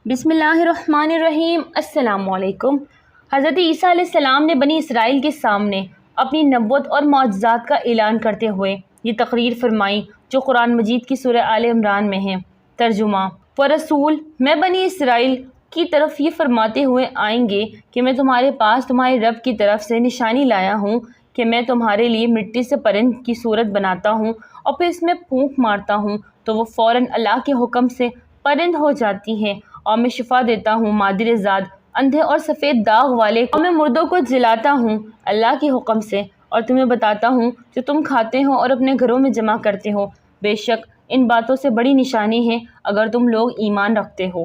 بسم اللہ الرحمن الرحیم۔ السلام علیکم۔ حضرت عیسیٰ علیہ السلام نے بنی اسرائیل کے سامنے اپنی نبوت اور معجزات کا اعلان کرتے ہوئے یہ تقریر فرمائی جو قرآن مجید کی سورہ آل عمران میں ہے۔ ترجمہ: وہ رسول میں بنی اسرائیل کی طرف یہ فرماتے ہوئے آئیں گے کہ میں تمہارے پاس تمہارے رب کی طرف سے نشانی لایا ہوں کہ میں تمہارے لیے مٹی سے پرند کی صورت بناتا ہوں اور پھر اس میں پھونک مارتا ہوں تو وہ فوراً اللہ کے حکم سے پرند ہو جاتی ہے، اور میں شفا دیتا ہوں مادر زاد، اندھے اور سفید داغ والے، اور میں مردوں کو جلاتا ہوں اللہ کے حکم سے، اور تمہیں بتاتا ہوں جو تم کھاتے ہو اور اپنے گھروں میں جمع کرتے ہو۔ بے شک ان باتوں سے بڑی نشانی ہے اگر تم لوگ ایمان رکھتے ہو۔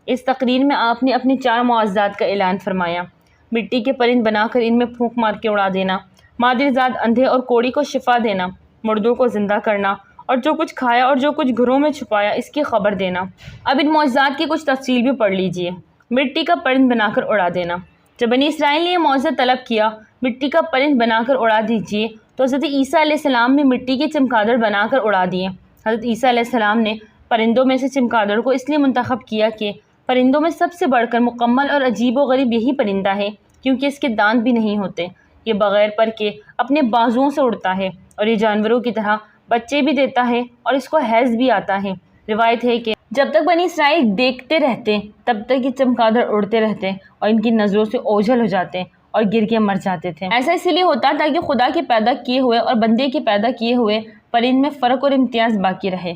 اس تقریر میں آپ نے اپنی 4 معجزات کا اعلان فرمایا: مٹی کے پرند بنا کر ان میں پھونک مار کے اڑا دینا، مادر زاد اندھے اور کوڑی کو شفا دینا، مردوں کو زندہ کرنا، اور جو کچھ کھایا اور جو کچھ گھروں میں چھپایا اس کی خبر دینا۔ اب ان معجزات کی کچھ تفصیل بھی پڑھ لیجئے۔ مٹی کا پرند بنا کر اڑا دینا۔ جب بنی اسرائیل نے یہ معجزہ طلب کیا مٹی کا پرند بنا کر اڑا دیجئے تو حضرت عیسیٰ علیہ السلام نے مٹی کے چمگادڑ بنا کر اڑا دیے۔ حضرت عیسیٰ علیہ السلام نے پرندوں میں سے چمگادڑ کو اس لیے منتخب کیا کہ پرندوں میں سب سے بڑھ کر مکمل اور عجیب و غریب یہی پرندہ ہے کیونکہ اس کے دانت بھی نہیں ہوتے، یہ بغیر پر کے اپنے بازوؤں سے اڑتا ہے، اور یہ جانوروں کی طرح بچے بھی دیتا ہے اور اس کو حیض بھی آتا ہے۔ روایت ہے کہ جب تک بنی اسرائیل دیکھتے رہتے تب تک یہ چمگادڑ اڑتے رہتے اور ان کی نظروں سے اوجھل ہو جاتے اور گر کے مر جاتے تھے۔ ایسا اس لیے ہوتا تاکہ خدا کے پیدا کیے ہوئے اور بندے کے پیدا کیے ہوئے پرند میں فرق اور امتیاز باقی رہے۔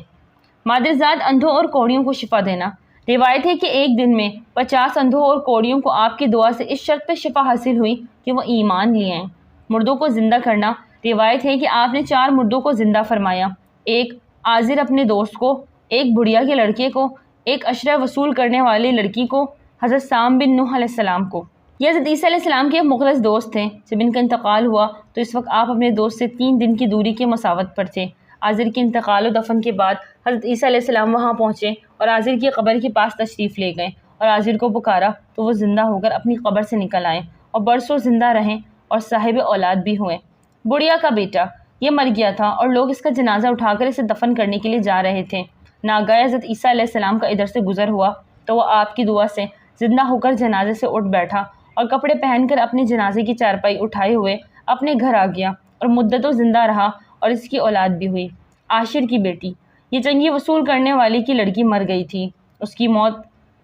مادرزاد اندھوں اور کوڑیوں کو شفا دینا۔ روایت ہے کہ ایک دن میں 50 اندھوں اور کوڑیوں کو آپ کی دعا سے اس شرط پہ شفا حاصل ہوئی کہ وہ ایمان لے آئیں۔ مردوں کو زندہ کرنا۔ روایت ہے کہ آپ نے 4 مردوں کو زندہ فرمایا، ایک عازر اپنے دوست کو، ایک بڑھیا کے لڑکے کو، ایک اشرف وصول کرنے والی لڑکی کو، حضرت سام بن نوح علیہ السلام کو۔ یہ حضرت عیسیٰ علیہ السلام کے ایک مخلص دوست تھے۔ جب ان کا انتقال ہوا تو اس وقت آپ اپنے دوست سے 3 دن کی دوری کے مسافت پر تھے۔ عازر کے انتقال و دفن کے بعد حضرت عیسیٰ علیہ السلام وہاں پہنچے اور عازر کی قبر کے پاس تشریف لے گئے اور عازر کو پکارا تو وہ زندہ ہو کر اپنی قبر سے نکل آئے اور برسوں زندہ رہیں اور صاحب اولاد بھی ہوئے۔ بڑھیا کا بیٹا یہ مر گیا تھا اور لوگ اس کا جنازہ اٹھا کر اسے دفن کرنے کے لیے جا رہے تھے۔ ناگہاں حضرت عیسیٰ علیہ السلام کا ادھر سے گزر ہوا تو وہ آپ کی دعا سے زندہ ہو کر جنازے سے اٹھ بیٹھا اور کپڑے پہن کر اپنے جنازے کی چارپائی اٹھائے ہوئے اپنے گھر آ گیا اور مدتوں زندہ رہا اور اس کی اولاد بھی ہوئی۔ عاشر کی بیٹی یہ چنگی وصول کرنے والی کی لڑکی مر گئی تھی، اس کی موت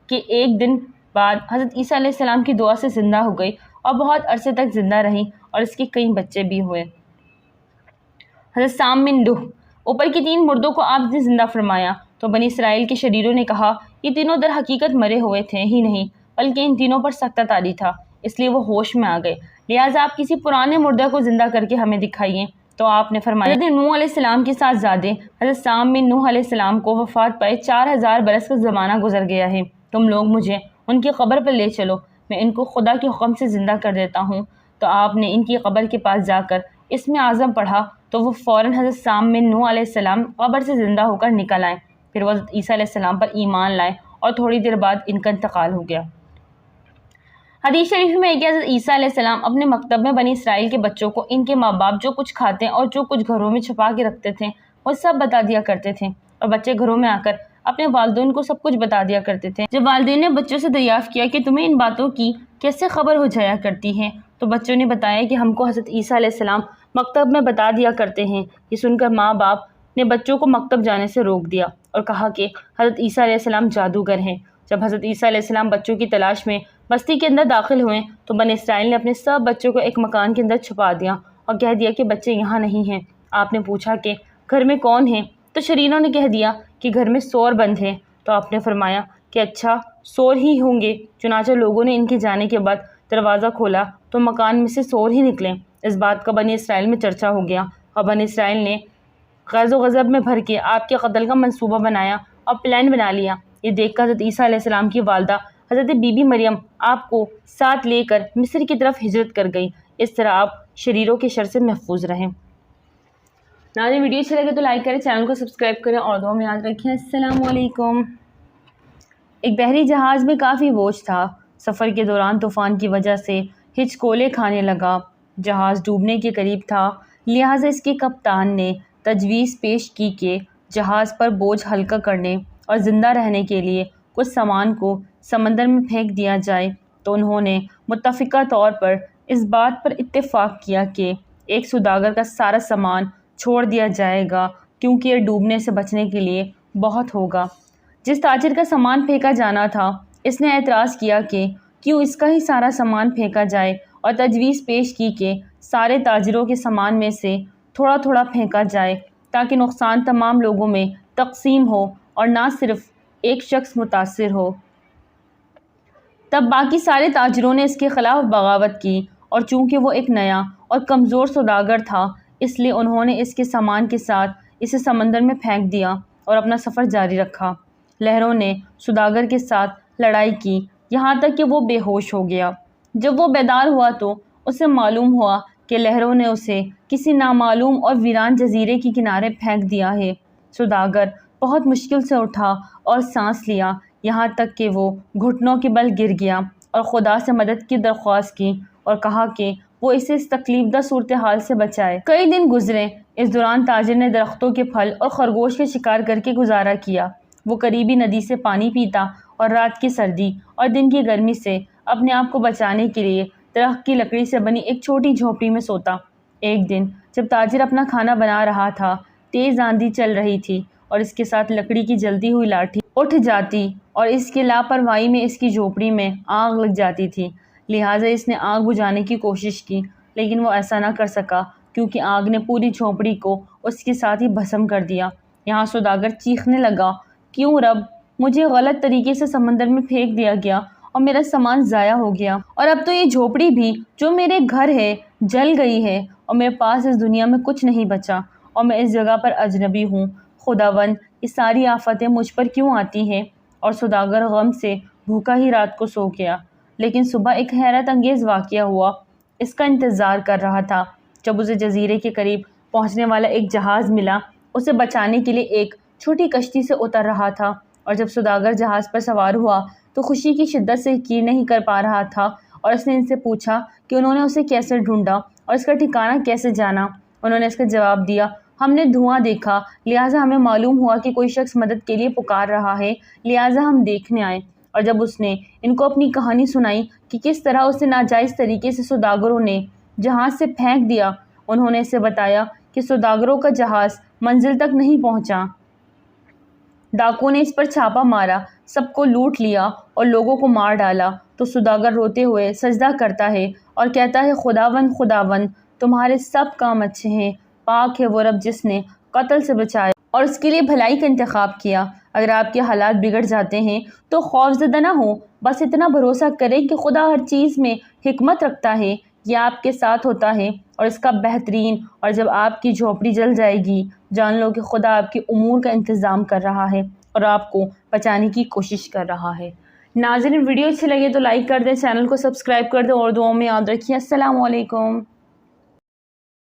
کے ایک دن بعد حضرت عیسیٰ علیہ السلام کی دعا سے زندہ ہو گئی اور بہت عرصے تک زندہ رہی اور اس کے کئی بچے بھی ہوئے۔ حضرت سام بن نوح، اوپر کی 3 مردوں کو آپ نے زندہ فرمایا تو بنی اسرائیل کے شریروں نے کہا یہ تینوں در حقیقت مرے ہوئے تھے ہی نہیں بلکہ ان تینوں پر سختہ طاری تھا، اس لیے وہ ہوش میں آ گئے، لہٰذا آپ کسی پرانے مردہ کو زندہ کر کے ہمیں دکھائیے۔ تو آپ نے فرمایا حضرت نوح علیہ السلام کے ساتھ زادے حضرت سام بن نوح علیہ السلام کو وفات پائے 4000 برس کا زمانہ گزر گیا ہے، تم لوگ مجھے ان کی قبر پر لے چلو، میں ان کو خدا کے حکم سے زندہ کر دیتا ہوں۔ تو آپ نے ان کی قبر کے پاس جا کر اسم اعظم پڑھا تو وہ فوراً حضرت سام بن نوح علیہ السلام قبر سے زندہ ہو کر نکل آئے، پھر وہ حضرت عیسیٰ علیہ السلام پر ایمان لائے اور تھوڑی دیر بعد ان کا انتقال ہو گیا۔ حدیث شریف میں ہے کہ حضرت عیسیٰ علیہ السلام اپنے مکتب میں بنی اسرائیل کے بچوں کو ان کے ماں باپ جو کچھ کھاتے اور جو کچھ گھروں میں چھپا کے رکھتے تھے وہ سب بتا دیا کرتے تھے، اور بچے گھروں میں آ کر اپنے والدین کو سب کچھ بتا دیا کرتے تھے۔ جب والدین نے بچوں سے دریافت کیا کہ تمہیں ان باتوں کی کیسے خبر ہو جایا کرتی ہے تو بچوں نے بتایا کہ ہم کو حضرت عیسیٰ علیہ السلام مکتب میں بتا دیا کرتے ہیں۔ یہ سن کر ماں باپ نے بچوں کو مکتب جانے سے روک دیا اور کہا کہ حضرت عیسیٰ علیہ السلام جادوگر ہیں۔ جب حضرت عیسیٰ علیہ السلام بچوں کی تلاش میں بستی کے اندر داخل ہوئے تو بنی اسرائیل نے اپنے سب بچوں کو ایک مکان کے اندر چھپا دیا اور کہہ دیا کہ بچے یہاں نہیں ہیں۔ آپ نے پوچھا کہ گھر میں کون ہے تو شرینوں نے کہہ دیا کہ گھر میں سور بند ہے، تو آپ نے فرمایا کہ اچھا سور ہی ہوں گے۔ چنانچہ لوگوں نے ان کے جانے کے بعد دروازہ کھولا تو مکان میں سے سور ہی نکلے۔ اس بات کا بنی اسرائیل میں چرچا ہو گیا اور بنی اسرائیل نے غیظ و غضب میں بھر کے آپ کے قتل کا منصوبہ بنایا اور پلان بنا لیا۔ یہ دیکھ کر حضرت عیسیٰ علیہ السلام کی والدہ حضرت بی بی مریم آپ کو ساتھ لے کر مصر کی طرف ہجرت کر گئی۔ اس طرح آپ شریروں کے شر سے محفوظ رہیں۔ ناظرین ویڈیو اچھی لگے تو لائک کریں، چینل کو سبسکرائب کریں اور دعا میں یاد رکھیں۔ السلام علیکم۔ ایک بحری جہاز میں کافی بوجھ تھا۔ سفر کے دوران طوفان کی وجہ سے ہچکولے کھانے لگا۔ جہاز ڈوبنے کے قریب تھا، لہٰذا اس کے کپتان نے تجویز پیش کی کہ جہاز پر بوجھ ہلکا کرنے اور زندہ رہنے کے لیے کچھ سامان کو سمندر میں پھینک دیا جائے تو انہوں نے متفقہ طور پر اس بات پر اتفاق کیا کہ ایک سوداگر کا سارا سامان چھوڑ دیا جائے گا کیونکہ یہ ڈوبنے سے بچنے کے لیے بہت ہوگا۔ جس تاجر کا سامان پھینکا جانا تھا اس نے اعتراض کیا کہ کیوں اس کا ہی سارا سامان پھینکا جائے اور تجویز پیش کی کہ سارے تاجروں کے سامان میں سے تھوڑا تھوڑا پھینکا جائے تاکہ نقصان تمام لوگوں میں تقسیم ہو اور نہ صرف ایک شخص متاثر ہو۔ تب باقی سارے تاجروں نے اس کے خلاف بغاوت کی اور چونکہ وہ ایک نیا اور کمزور سوداگر تھا اس لیے انہوں نے اس کے سامان کے ساتھ اسے سمندر میں پھینک دیا اور اپنا سفر جاری رکھا۔ لہروں نے سوداگر کے ساتھ لڑائی کی یہاں تک کہ وہ بے ہوش ہو گیا۔ جب وہ بیدار ہوا تو اسے معلوم ہوا کہ لہروں نے اسے کسی نامعلوم اور ویران جزیرے کے کنارے پھینک دیا ہے۔ سوداگر بہت مشکل سے اٹھا اور سانس لیا یہاں تک کہ وہ گھٹنوں کے بل گر گیا اور خدا سے مدد کی درخواست کی اور کہا کہ وہ اسے اس تکلیف دہ صورتحال سے بچائے۔ کئی دن گزرے۔ اس دوران تاجر نے درختوں کے پھل اور خرگوش کا شکار کر کے گزارا کیا۔ وہ قریبی ندی سے پانی پیتا اور رات کی سردی اور دن کی گرمی سے اپنے آپ کو بچانے کے لیے درخت کی لکڑی سے بنی ایک چھوٹی جھونپڑی میں سوتا۔ ایک دن جب تاجر اپنا کھانا بنا رہا تھا تیز آندھی چل رہی تھی اور اس کے ساتھ لکڑی کی جلتی ہوئی لاٹھی اٹھ جاتی اور اس کی لاپرواہی میں اس کی جھونپڑی میں آگ لگ جاتی تھی، لہٰذا اس نے آگ بجھانے کی کوشش کی لیکن وہ ایسا نہ کر سکا کیونکہ آگ نے پوری جھونپڑی کو اس کے ساتھ ہی بھسم کر دیا۔ یہاں سوداگر چیخنے لگا، کیوں رب، مجھے غلط طریقے سے سمندر میں پھینک دیا گیا اور میرا سامان ضائع ہو گیا اور اب تو یہ جھونپڑی بھی جو میرے گھر ہے جل گئی ہے اور میرے پاس اس دنیا میں کچھ نہیں بچا اور میں اس جگہ پر اجنبی ہوں۔ خداوند، یہ ساری آفتیں مجھ پر کیوں آتی ہیں؟ اور سوداگر غم سے بھوکا ہی رات کو سو گیا۔ لیکن صبح ایک حیرت انگیز واقعہ ہوا۔ اس کا انتظار کر رہا تھا۔ جب اسے جزیرے کے قریب پہنچنے والا ایک جہاز ملا، اسے بچانے کے لیے ایک چھوٹی کشتی سے اتر رہا تھا اور جب سوداگر جہاز پر سوار ہوا تو خوشی کی شدت سے یقین نہیں کر پا رہا تھا اور اس نے ان سے پوچھا کہ انہوں نے اسے کیسے ڈھونڈا اور اس کا ٹھکانہ کیسے جانا۔ انہوں نے اس کا جواب دیا، ہم نے دھواں دیکھا لہٰذا ہمیں معلوم ہوا کہ کوئی شخص مدد کے لیے پکار رہا ہے، لہٰذا ہم دیکھنے آئے۔ اور جب اس نے ان کو اپنی کہانی سنائی کہ کس طرح اسے ناجائز طریقے سے سوداگروں نے جہاز سے پھینک دیا، انہوں نے اسے بتایا کہ سوداگروں کا جہاز منزل تک نہیں پہنچا۔ ڈاکوؤں نے اس پر چھاپا مارا، سب کو لوٹ لیا اور لوگوں کو مار ڈالا۔ تو سوداگر روتے ہوئے سجدہ کرتا ہے اور کہتا ہے، خداوند خداوند، تمہارے سب کام اچھے ہیں، پاک ہے وہ رب جس نے قتل سے بچایا اور اس کے لیے بھلائی کا انتخاب کیا۔ اگر آپ کے حالات بگڑ جاتے ہیں تو خوفزدہ نہ ہوں، بس اتنا بھروسہ کریں کہ خدا ہر چیز میں حکمت رکھتا ہے، یہ آپ کے ساتھ ہوتا ہے اور اس کا بہترین۔ اور جب آپ کی جھونپڑی جل جائے گی جان لو کہ خدا آپ کے امور کا انتظام کر رہا ہے اور آپ کو بچانے کی کوشش کر رہا ہے۔ ناظرین، ویڈیو اچھی لگے تو لائک کر دیں، چینل کو سبسکرائب کر دیں اور دعاؤں میں یاد رکھیے۔ السلام علیکم۔